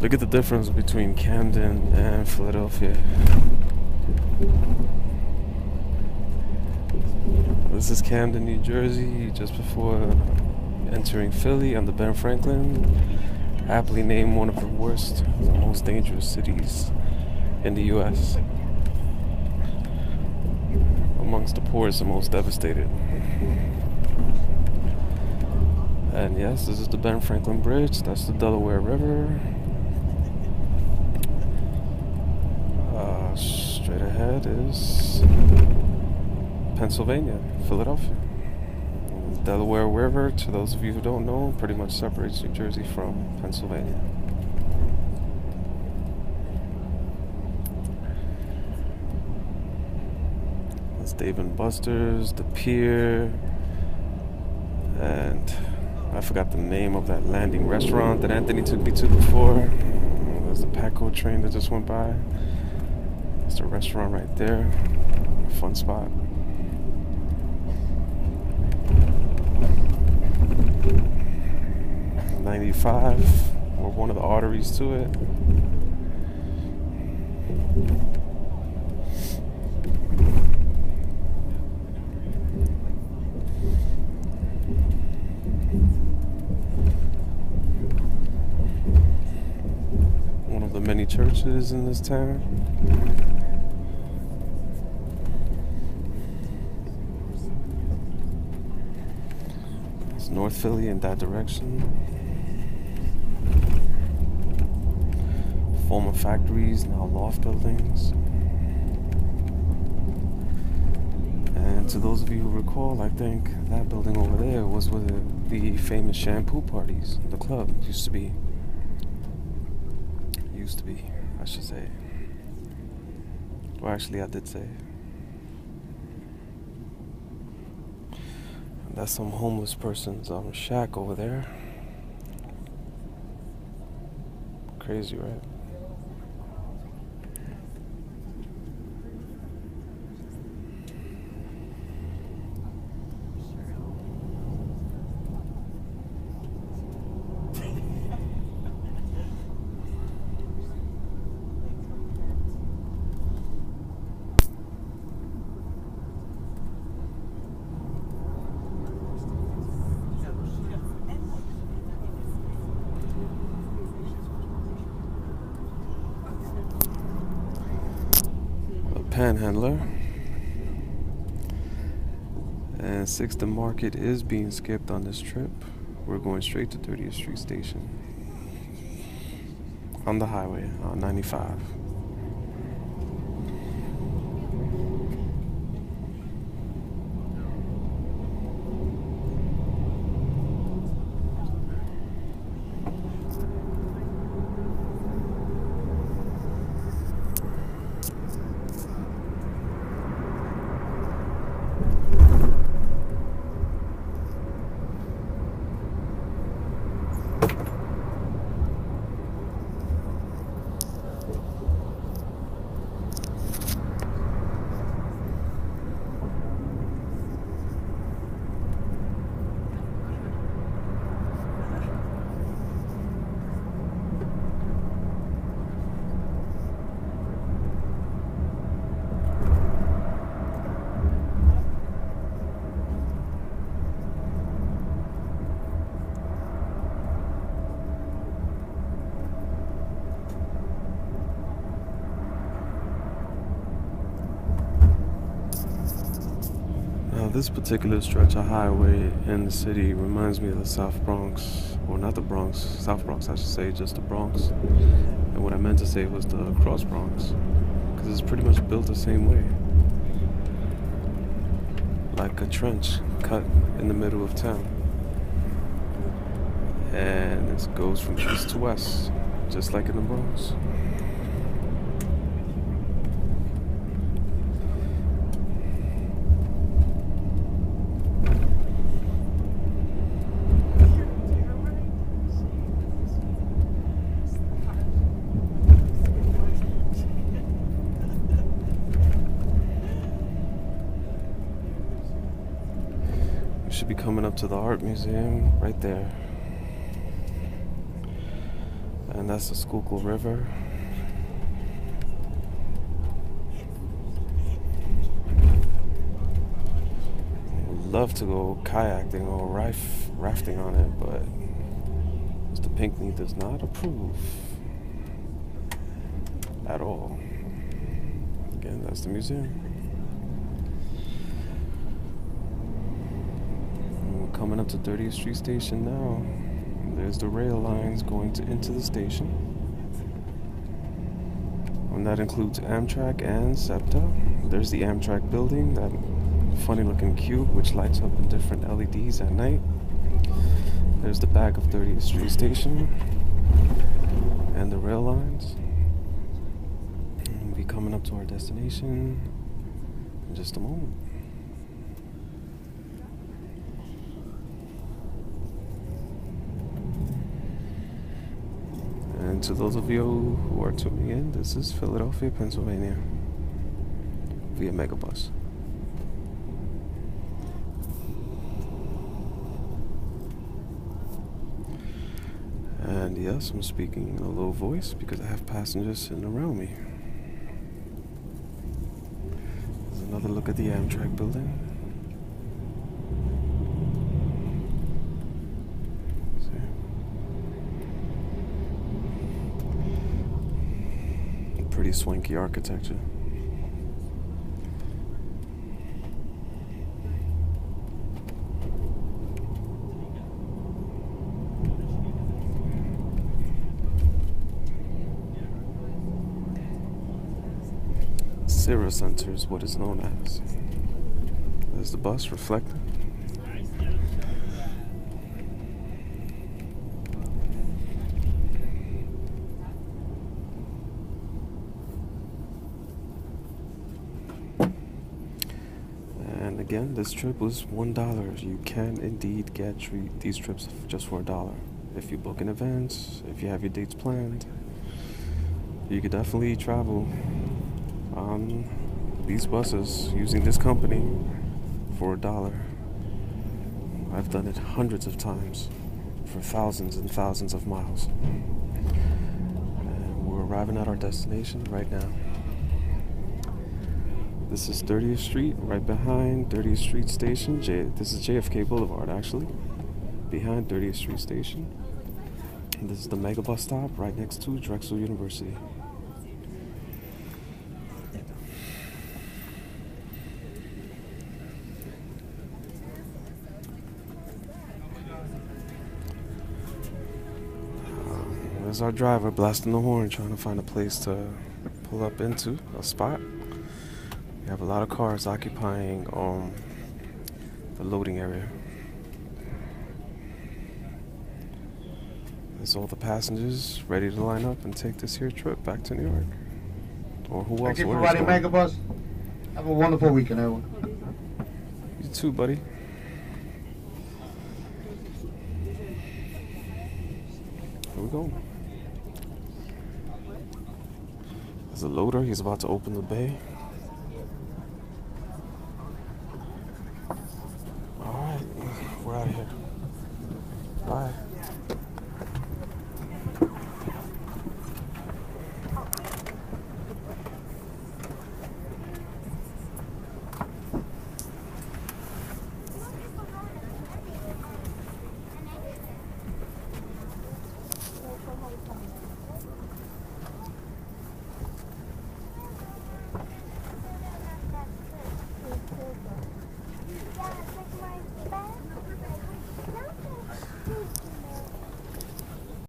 Look at the difference between Camden and Philadelphia. This is Camden, New Jersey, just before entering Philly on the Ben Franklin, aptly named one of the worst, the most dangerous cities in the U.S. Amongst the poorest and most devastated. And yes, this is the Ben Franklin Bridge. That's the Delaware River. Straight ahead is Pennsylvania, Philadelphia. The Delaware River, to those of you who don't know, pretty much separates New Jersey from Pennsylvania. That's Dave and Buster's, the pier, and I forgot the name of that landing restaurant that Anthony took me to before. There's the Paco train that just went by. It's the restaurant right there. Fun spot. '95, or one of the arteries to it. One of the many churches in this town. It's North Philly in that direction. Former factories, now loft buildings. And to those of you who recall, I think that building over there was where the famous shampoo parties, the club, used to be. I should say. Well, actually, I did say. And that's some homeless person's shack over there. Crazy, right? Panhandler, and 6th and Market is being skipped on this trip. We're going straight to 30th Street Station on the highway on 95. This particular stretch of highway in the city reminds me of the South Bronx, or not the Bronx, South Bronx I should say, just the Bronx. And what I meant to say was the Cross Bronx, because it's pretty much built the same way. Like a trench cut in the middle of town. And it goes from east to west, just like in the Bronx. Should be coming up to the art museum right there. And that's the Schuylkill River. Would love to go kayaking or rafting on it, but Mr. Pinkney does not approve at all. Again, that's the museum. And we're coming up to 30th Street Station now. There's the rail lines going into the station. And that includes Amtrak and SEPTA. There's the Amtrak building, that funny looking cube which lights up in different LEDs at night. There's the back of 30th Street Station and the rail lines. And we'll be coming up to our destination in just a moment. And to those of you who are tuning in, this is Philadelphia, Pennsylvania, via Megabus. And yes, I'm speaking in a low voice because I have passengers sitting around me. There's another look at the Amtrak building. Pretty swanky architecture. Sierra Center is what it's known as. There's the bus reflecting. And again, this trip was $1. You can indeed get these trips just for $1. If you book in advance, if you have your dates planned, you could definitely travel on these buses using this company for $1. I've done it hundreds of times for thousands and thousands of miles. And we're arriving at our destination right now. This is 30th Street, right behind 30th Street Station. This is JFK Boulevard, actually, behind 30th Street Station. And this is the Megabus stop right next to Drexel University. There's our driver blasting the horn, trying to find a place to pull up into, a spot. We have a lot of cars occupying the loading area. There's all the passengers ready to line up and take this here trip back to New York. Or who else? Thank you for riding Megabus. Have a wonderful weekend, everyone. You too, buddy. Here we go. There's a loader. He's about to open the bay. All right, we're out of here. Bye.